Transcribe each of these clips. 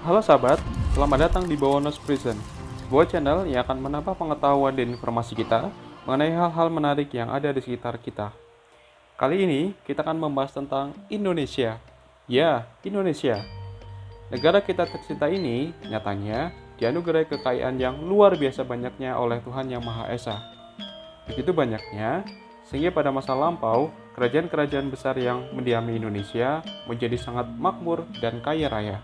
Halo sahabat, selamat datang di Bawonos Prison, sebuah channel yang akan menambah pengetahuan dan informasi kita mengenai hal-hal menarik yang ada di sekitar kita. Kali ini kita akan membahas tentang Indonesia. Ya, Indonesia. Negara kita tercinta ini nyatanya dianugerahi kekayaan yang luar biasa banyaknya oleh Tuhan Yang Maha Esa. Begitu banyaknya, sehingga pada masa lampau, kerajaan-kerajaan besar yang mendiami Indonesia menjadi sangat makmur dan kaya raya.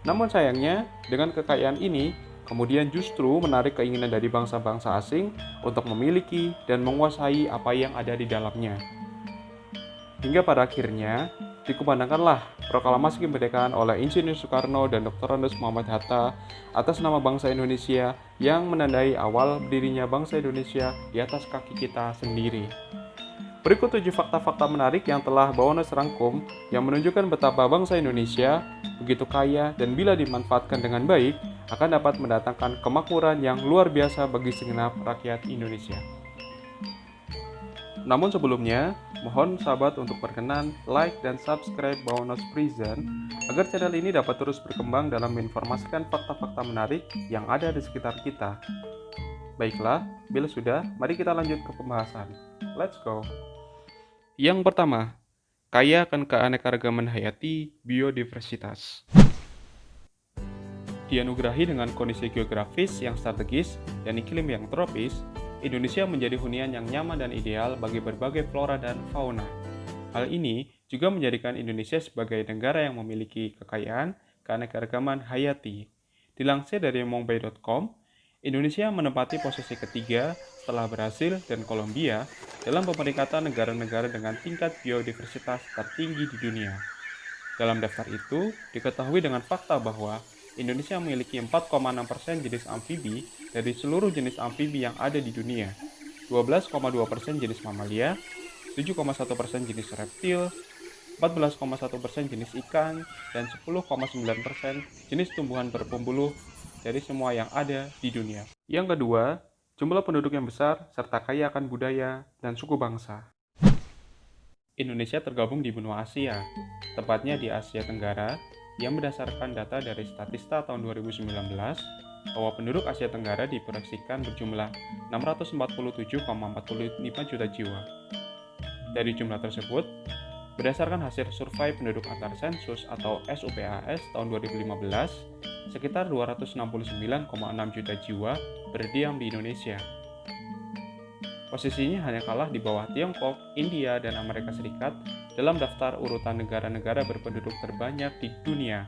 Namun sayangnya, dengan kekayaan ini, kemudian justru menarik keinginan dari bangsa-bangsa asing untuk memiliki dan menguasai apa yang ada di dalamnya. Hingga pada akhirnya, dikumandangkanlah proklamasi kemerdekaan oleh Insinyur Soekarno dan Dr. Andes Muhammad Hatta atas nama bangsa Indonesia yang menandai awal berdirinya bangsa Indonesia di atas kaki kita sendiri. Berikut 7 fakta-fakta menarik yang telah Bawonos rangkum yang menunjukkan betapa bangsa Indonesia begitu kaya dan bila dimanfaatkan dengan baik akan dapat mendatangkan kemakmuran yang luar biasa bagi segenap rakyat Indonesia. Namun sebelumnya, mohon sahabat untuk berkenan, like, dan subscribe Bawonos Prison agar channel ini dapat terus berkembang dalam menginformasikan fakta-fakta menarik yang ada di sekitar kita. Baiklah, bila sudah, mari kita lanjut ke pembahasan. Let's go! Yang pertama, kaya akan keanekaragaman hayati biodiversitas. Dianugerahi dengan kondisi geografis yang strategis dan iklim yang tropis, Indonesia menjadi hunian yang nyaman dan ideal bagi berbagai flora dan fauna. Hal ini juga menjadikan Indonesia sebagai negara yang memiliki kekayaan keanekaragaman hayati. Dilansir dari mongbay.com, Indonesia menempati posisi ketiga setelah Brasil dan Kolombia dalam pemeringkatan negara-negara dengan tingkat biodiversitas tertinggi di dunia. Dalam daftar itu, diketahui dengan fakta bahwa Indonesia memiliki 4,6% jenis amfibi dari seluruh jenis amfibi yang ada di dunia, 12,2% jenis mamalia, 7,1% jenis reptil, 14,1% jenis ikan, dan 10,9% jenis tumbuhan berpembuluh dari semua yang ada di dunia. Yang kedua, jumlah penduduk yang besar serta kaya akan budaya dan suku bangsa. Indonesia tergabung di benua Asia, tepatnya di Asia Tenggara, yang berdasarkan data dari Statista tahun 2019, bahwa penduduk Asia Tenggara diproyeksikan berjumlah 647,45 juta jiwa. Dari jumlah tersebut, berdasarkan hasil survei penduduk antar sensus atau SUPAS tahun 2015, sekitar 269,6 juta jiwa berdiam di Indonesia. Posisinya hanya kalah di bawah Tiongkok, India, dan Amerika Serikat dalam daftar urutan negara-negara berpenduduk terbanyak di dunia.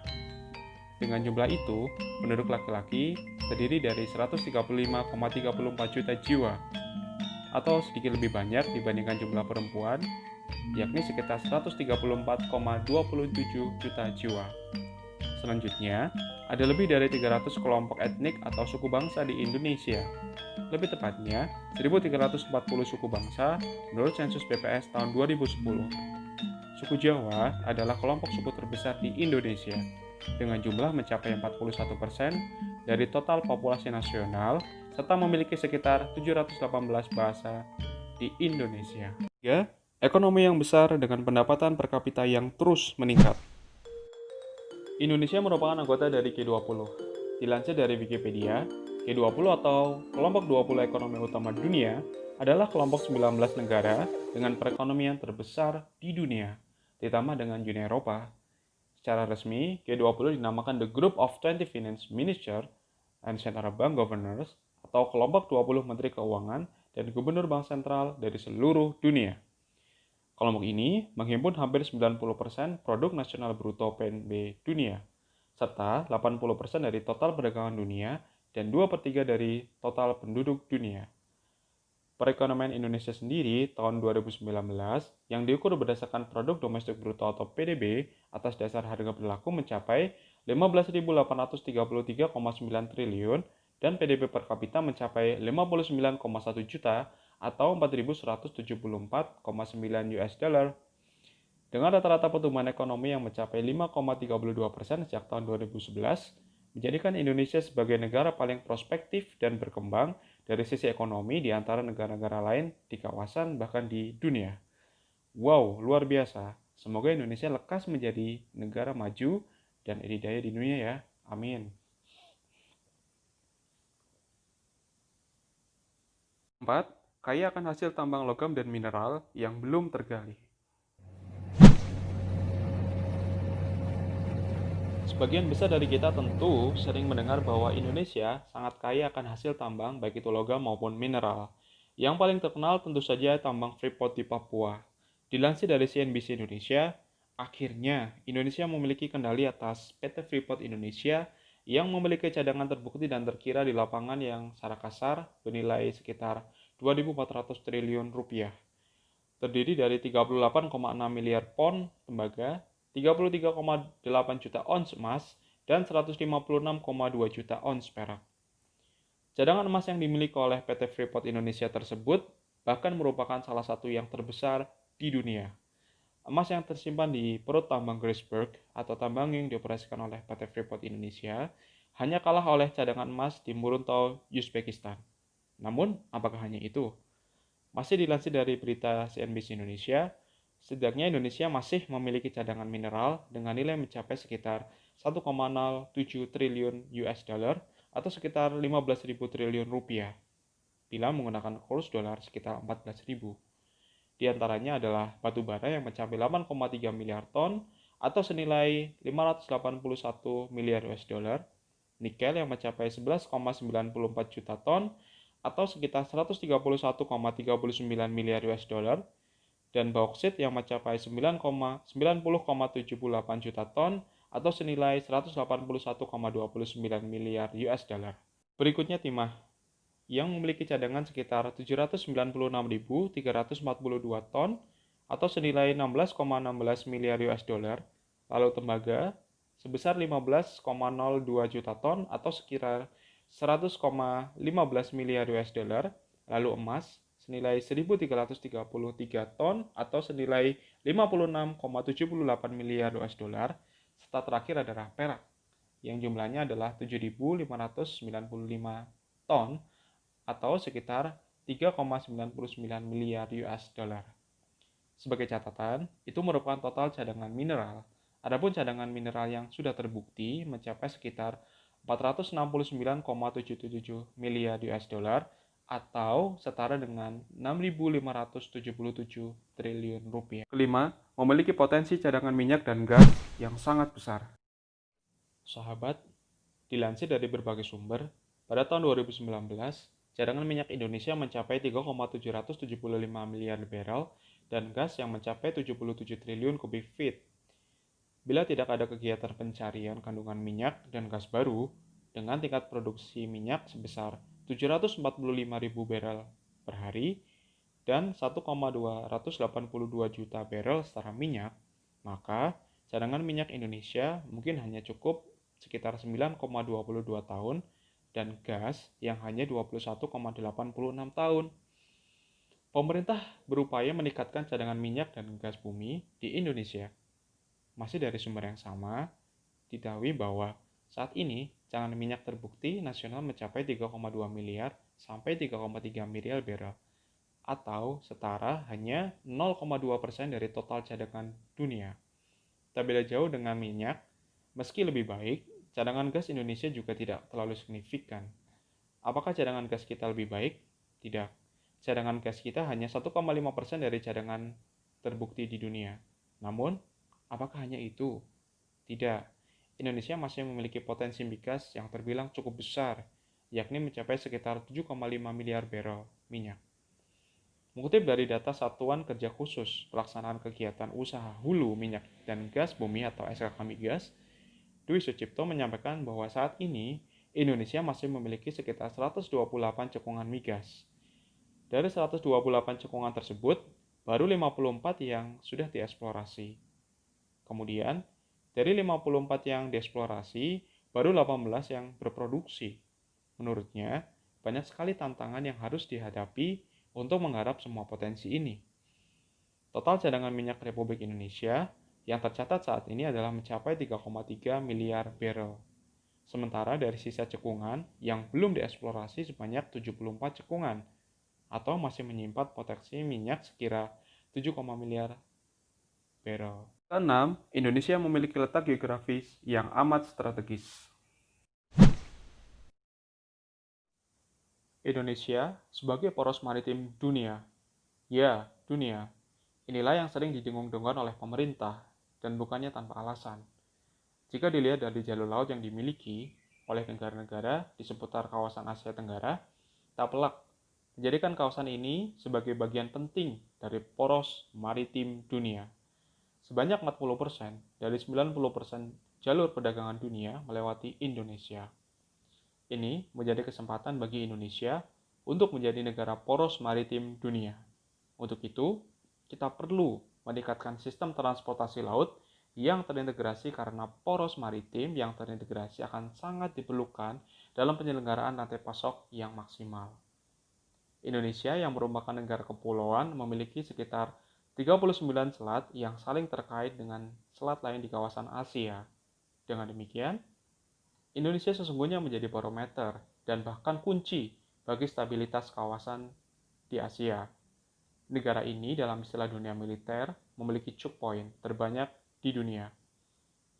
Dengan jumlah itu, penduduk laki-laki terdiri dari 135,34 juta jiwa, atau sedikit lebih banyak dibandingkan jumlah perempuan, yakni sekitar 134,27 juta jiwa. Selanjutnya, ada lebih dari 300 kelompok etnik atau suku bangsa di Indonesia. Lebih tepatnya, 1.340 suku bangsa menurut sensus BPS tahun 2010. Suku Jawa adalah kelompok suku terbesar di Indonesia, dengan jumlah mencapai 41% dari total populasi nasional, serta memiliki sekitar 718 bahasa di Indonesia. Ya, ekonomi yang besar dengan pendapatan per kapita yang terus meningkat. Indonesia merupakan anggota dari G20. Dilansir dari Wikipedia, G20 atau kelompok 20 ekonomi utama dunia adalah kelompok 19 negara dengan perekonomian terbesar di dunia, ditambah dengan Uni Eropa. Secara resmi, G20 dinamakan The Group of 20 Finance Ministers and Central Bank Governors atau kelompok 20 menteri keuangan dan gubernur bank sentral dari seluruh dunia. Kelompok ini menghimpun hampir 90% produk nasional bruto PNB dunia, serta 80% dari total perdagangan dunia dan 2/3 dari total penduduk dunia. Perekonomian Indonesia sendiri tahun 2019 yang diukur berdasarkan produk domestik bruto atau PDB atas dasar harga berlaku mencapai 15.833,9 triliun dan PDB per kapita mencapai 59,1 juta atau 4.174,9 US dollar. Dengan rata-rata pertumbuhan ekonomi yang mencapai 5,32% sejak tahun 2011, menjadikan Indonesia sebagai negara paling prospektif dan berkembang dari sisi ekonomi di antara negara-negara lain di kawasan bahkan di dunia. Wow, luar biasa. Semoga Indonesia lekas menjadi negara maju dan adidaya di dunia ya. Amin. 4. Kaya akan hasil tambang logam dan mineral yang belum tergali. Sebagian besar dari kita tentu sering mendengar bahwa Indonesia sangat kaya akan hasil tambang baik itu logam maupun mineral. Yang paling terkenal tentu saja tambang Freeport di Papua. Dilansir dari CNBC Indonesia, akhirnya Indonesia memiliki kendali atas PT Freeport Indonesia yang memiliki cadangan terbukti dan terkira di lapangan yang secara kasar bernilai sekitar 2.400 triliun rupiah. Terdiri dari 38,6 miliar pon tembaga, 33,8 juta ons emas, dan 156,2 juta ons perak. Cadangan emas yang dimiliki oleh PT Freeport Indonesia tersebut bahkan merupakan salah satu yang terbesar di dunia. Emas yang tersimpan di perut tambang Graceberg atau tambang yang dioperasikan oleh PT Freeport Indonesia hanya kalah oleh cadangan emas di Muruntau, Uzbekistan. Namun, apakah hanya itu? Masih dilansir dari berita CNBC Indonesia, setidaknya Indonesia masih memiliki cadangan mineral dengan nilai mencapai sekitar 1,07 triliun US dollar atau sekitar 15.000 triliun rupiah bila menggunakan kurs dolar sekitar 14.000. Di antaranya adalah batu bara yang mencapai 8,3 miliar ton atau senilai 581 miliar US dollar, nikel yang mencapai 11,94 juta ton atau sekitar 131,39 miliar US dollar, dan bauksit yang mencapai 90,78 juta ton atau senilai 181,29 miliar US dollar. Berikutnya timah yang memiliki cadangan sekitar 796.342 ton atau senilai 16,16 miliar US dollar, lalu tembaga sebesar 15,02 juta ton atau sekitar 100,15 miliar US dollar, lalu emas senilai 1.333 ton atau senilai 56,78 miliar US dollar, serta terakhir adalah perak yang jumlahnya adalah 7.595 ton atau sekitar 3,99 miliar US dollar. Sebagai catatan, itu merupakan total cadangan mineral. Adapun cadangan mineral yang sudah terbukti mencapai sekitar 469,77 miliar US dollar atau setara dengan 6.577 triliun rupiah. Kelima, memiliki potensi cadangan minyak dan gas yang sangat besar. Sahabat, dilansir dari berbagai sumber, pada tahun 2019, cadangan minyak Indonesia mencapai 3,775 miliar barel dan gas yang mencapai 77 triliun kubik feet. Bila tidak ada kegiatan pencarian kandungan minyak dan gas baru, dengan tingkat produksi minyak sebesar 745.000 barel per hari dan 1,282 juta barel setara minyak, maka cadangan minyak Indonesia mungkin hanya cukup sekitar 9,22 tahun dan gas yang hanya 21,86 tahun. Pemerintah berupaya meningkatkan cadangan minyak dan gas bumi di Indonesia. Masih dari sumber yang sama, diketahui bahwa saat ini cadangan minyak terbukti nasional mencapai 3,2 miliar sampai 3,3 miliar barel atau setara hanya 0,2% dari total cadangan dunia. Tak beda jauh dengan minyak, meski lebih baik, cadangan gas Indonesia juga tidak terlalu signifikan. Apakah cadangan gas kita lebih baik? Tidak. Cadangan gas kita hanya 1,5% dari cadangan terbukti di dunia. Namun, apakah hanya itu? Tidak. Indonesia masih memiliki potensi migas yang terbilang cukup besar, yakni mencapai sekitar 7,5 miliar barel minyak. Mengutip dari data Satuan Kerja Khusus Pelaksanaan Kegiatan Usaha Hulu Minyak dan Gas Bumi atau SKK Migas, Dwi Sucipto menyampaikan bahwa saat ini Indonesia masih memiliki sekitar 128 cekungan migas. Dari 128 cekungan tersebut, baru 54 yang sudah dieksplorasi. Kemudian, dari 54 yang dieksplorasi, baru 18 yang berproduksi. Menurutnya, banyak sekali tantangan yang harus dihadapi untuk menggarap semua potensi ini. Total cadangan minyak Republik Indonesia yang tercatat saat ini adalah mencapai 3,3 miliar barel. Sementara dari sisa cekungan yang belum dieksplorasi sebanyak 74 cekungan atau masih menyimpan potensi minyak sekira 7, miliar barel. Keenam, Indonesia memiliki letak geografis yang amat strategis. Indonesia sebagai poros maritim dunia. Ya, dunia. Inilah yang sering didengung-dengung oleh pemerintah, dan bukannya tanpa alasan. Jika dilihat dari jalur laut yang dimiliki oleh negara-negara di seputar kawasan Asia Tenggara, tak pelak menjadikan kawasan ini sebagai bagian penting dari poros maritim dunia. Sebanyak 40% dari 90% jalur perdagangan dunia melewati Indonesia. Ini menjadi kesempatan bagi Indonesia untuk menjadi negara poros maritim dunia. Untuk itu, kita perlu meningkatkan sistem transportasi laut yang terintegrasi karena poros maritim yang terintegrasi akan sangat diperlukan dalam penyelenggaraan rantai pasok yang maksimal. Indonesia yang merupakan negara kepulauan memiliki sekitar 39 selat yang saling terkait dengan selat lain di kawasan Asia. Dengan demikian, Indonesia sesungguhnya menjadi barometer dan bahkan kunci bagi stabilitas kawasan di Asia. Negara ini dalam istilah dunia militer memiliki choke point terbanyak di dunia.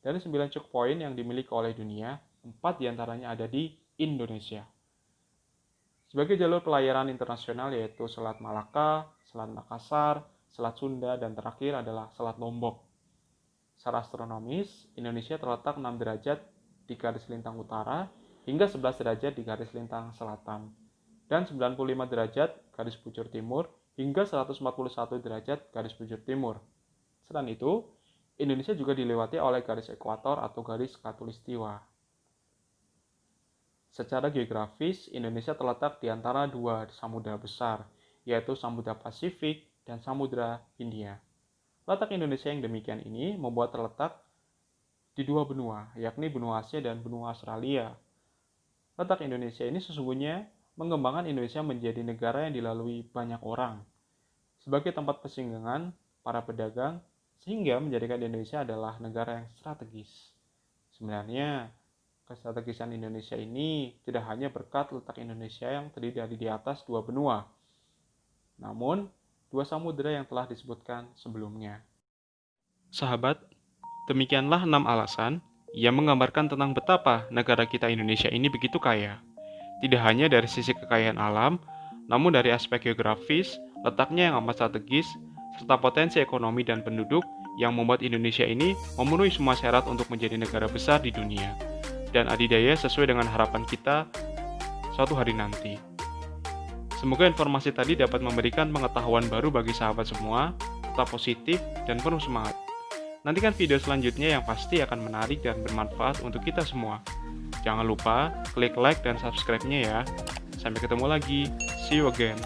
Dari 9 choke point yang dimiliki oleh dunia, 4 diantaranya ada di Indonesia. Sebagai jalur pelayaran internasional yaitu Selat Malaka, Selat Makassar, Selat Sunda, dan terakhir adalah Selat Lombok. Secara astronomis, Indonesia terletak 6 derajat di garis lintang utara hingga 11 derajat di garis lintang selatan, dan 95 derajat garis bujur timur hingga 141 derajat garis bujur timur. Selain itu, Indonesia juga dilewati oleh garis ekuator atau garis khatulistiwa. Secara geografis, Indonesia terletak di antara dua samudra besar, yaitu Samudra Pasifik dan Samudra Hindia. Letak Indonesia yang demikian ini membuat terletak di dua benua, yakni benua Asia dan benua Australia. Letak Indonesia ini sesungguhnya mengembangkan Indonesia menjadi negara yang dilalui banyak orang sebagai tempat persinggahan para pedagang, sehingga menjadikan Indonesia adalah negara yang strategis. Sebenarnya, kestrategisan Indonesia ini tidak hanya berkat letak Indonesia yang terdiri dari di atas dua benua, namun dua samudera yang telah disebutkan sebelumnya. Sahabat, demikianlah 6 alasan yang menggambarkan tentang betapa negara kita Indonesia ini begitu kaya. Tidak hanya dari sisi kekayaan alam, namun dari aspek geografis, letaknya yang amat strategis, serta potensi ekonomi dan penduduk yang membuat Indonesia ini memenuhi semua syarat untuk menjadi negara besar di dunia dan adidaya sesuai dengan harapan kita suatu hari nanti. Semoga informasi tadi dapat memberikan pengetahuan baru bagi sahabat semua, tetap positif dan penuh semangat. Nantikan video selanjutnya yang pasti akan menarik dan bermanfaat untuk kita semua. Jangan lupa klik like dan subscribe-nya ya. Sampai ketemu lagi. See you again.